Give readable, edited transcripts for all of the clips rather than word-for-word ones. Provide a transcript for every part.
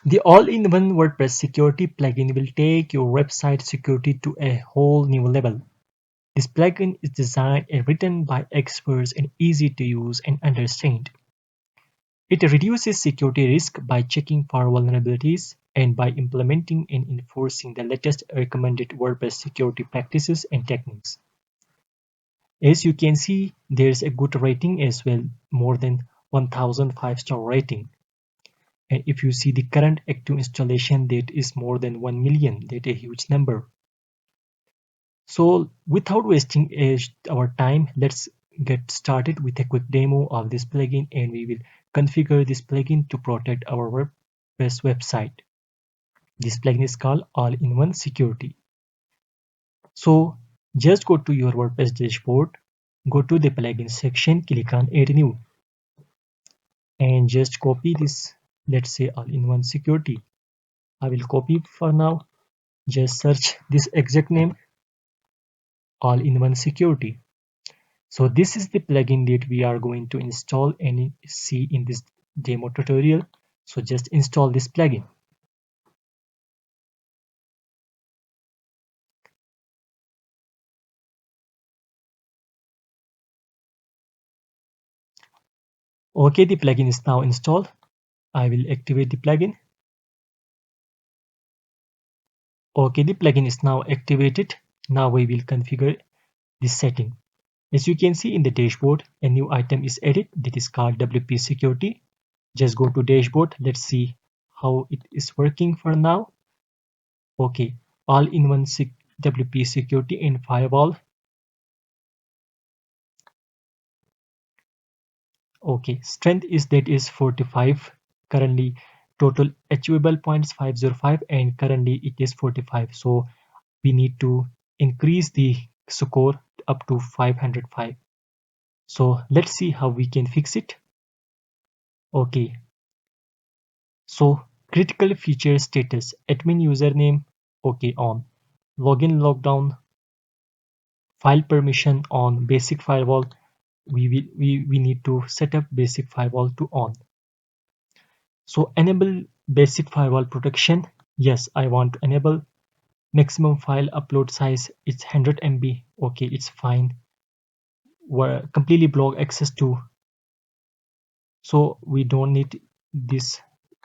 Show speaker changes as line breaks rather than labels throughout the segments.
The all-in-one WordPress security plugin will take your website security to a whole new level. This plugin is designed and written by experts and easy to use and understand. It reduces security risk by checking for vulnerabilities and by implementing and enforcing the latest recommended WordPress security practices and techniques. As you can see, there's a good rating as well, more than 1000 5-star rating. And if you see the current active installation date is more than 1 million, that's a huge number. So without wasting our time, let's get started with a quick demo of this plugin, and we will configure this plugin to protect our WordPress website. This plugin is called All-in-One Security. So just go to your WordPress dashboard, go to the plugin section, click on Add New, and just copy this, let's say All-in-One Security. I will copy for now. Just search this exact name, All-in-One Security. So this is the plugin that we are going to install and see in this demo tutorial. So just install this plugin. Okay, the plugin is now installed. I will activate the plugin. Okay, the plugin is now activated. Now we will configure this setting. As you can see in the dashboard, a new item is added that is called WP Security. Just go to dashboard. Let's see how it is working for now. Okay, all-in-one WP Security and Firewall. Okay, strength is that is 45. Currently, total achievable points 505, and currently it is 45. So we need to increase the score up to 505. So let's see how we can fix it. Okay, so critical feature status, admin username, okay, on. Login lockdown, file permission on. Basic firewall, we need to set up basic firewall to on. So enable basic firewall protection. Yes, I want to enable. Maximum file upload size, it's 100 MB. Okay, it's fine. We're completely block access to, so we don't need this.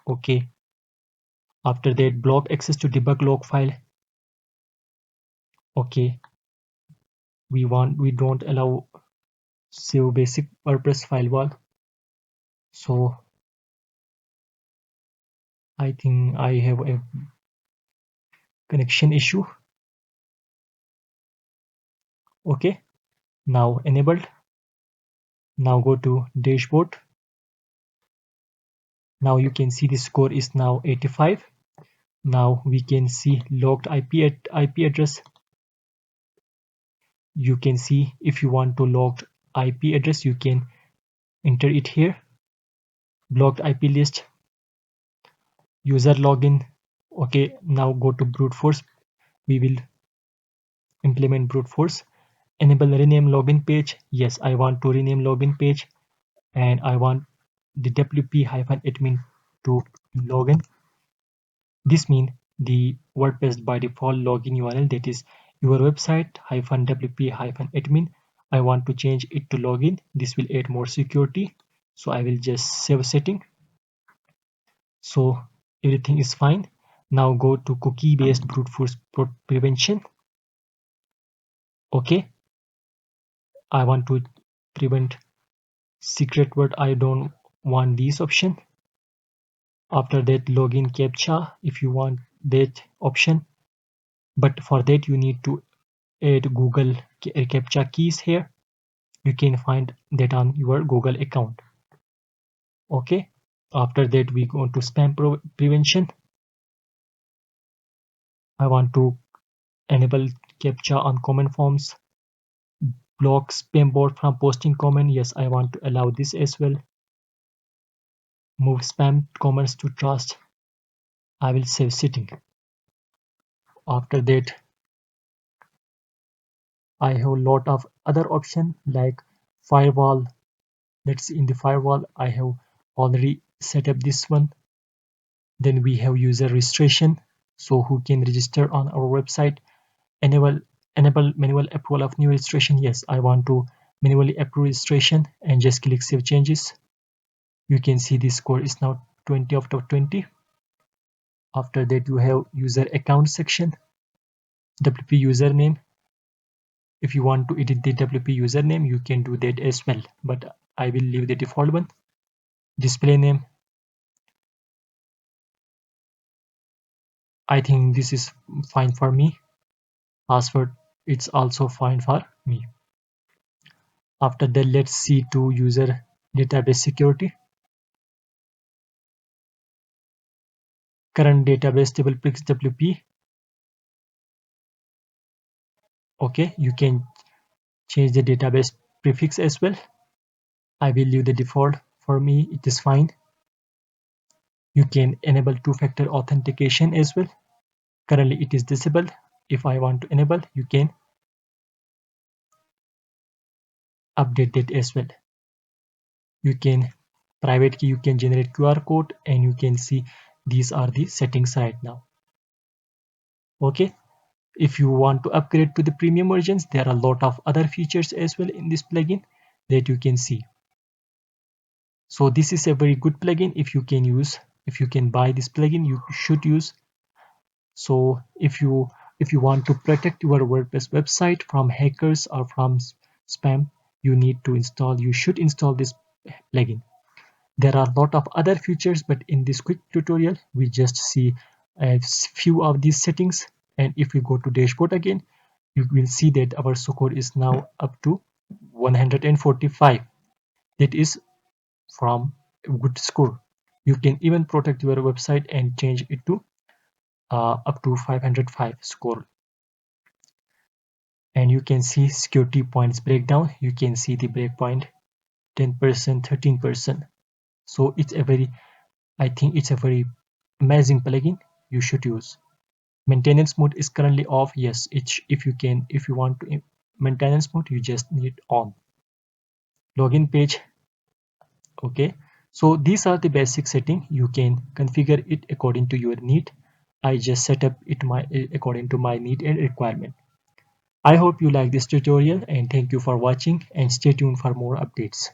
Okay, after that, block access to debug log file. Okay, we don't allow save basic WordPress firewall. So I think I have a connection issue. Okay, now enabled. Now go to dashboard. Now you can see the score is now 85. Now we can see logged IP address. You can see if you want to logged IP address, you can enter it here. Blocked IP list, user login. Okay, now go to brute force. We will implement brute force. Enable rename login page. Yes, I want to rename login page, and I want the wp-admin to login. This means the WordPress by default login URL, that is your website -wp-admin. I want to change it to login. This will add more security. So I will just save setting. So everything is fine. Now go to cookie based brute force prevention. Okay, I want to prevent secret word. I don't want this option. After that, login captcha, if you want that option, but for that you need to add Google captcha keys here. You can find that on your Google account. Okay, after that we go to spam prevention. I want to enable captcha on comment forms. Block spam bot from posting comment. Yes, I want to allow this as well. Move spam comments to trust. I will save setting. After that, I have a lot of other options like firewall. Let's see, in the firewall I have already set up this one. Then we have user registration, so who can register on our website. Enable manual approval of new registration. Yes, I want to manually approve registration and just click save changes. You can see the score is now 20 out of 20. After that, you have user account section, WP username. If you want to edit the WP username, you can do that as well, but I will leave the default one. Display name, I think this is fine for me. Password, it's also fine for me. After that, let's see to user database security. Current database table prefix WP. Okay, you can change the database prefix as well. I will leave the default. For me, it is fine. You can enable two-factor authentication as well. Currently, it is disabled. If I want to enable, you can update that as well. You can private key, you can generate QR code, and you can see these are the settings right now. Okay, if you want to upgrade to the premium versions, there are a lot of other features as well in this plugin that you can see. So this is a very good plugin. If you can buy this plugin, you should use. So if you want to protect your WordPress website from hackers or from spam, you should install this plugin. There are a lot of other features, but in this quick tutorial, we just see a few of these settings. And if we go to dashboard again, you will see that our score is now up to 145. That is from a good score. You can even protect your website and change it to up to 505 score. And you can see security points breakdown. You can see the breakpoint 10%, 13%. So I think it's a very amazing plugin you should use. Maintenance mode is currently off. Yes, if you want to maintenance mode, you just need on. Login page. Okay, so these are the basic setting. You can configure it according to your need. I just set up it according to my need and requirement. I hope you like this tutorial, and thank you for watching, and stay tuned for more updates.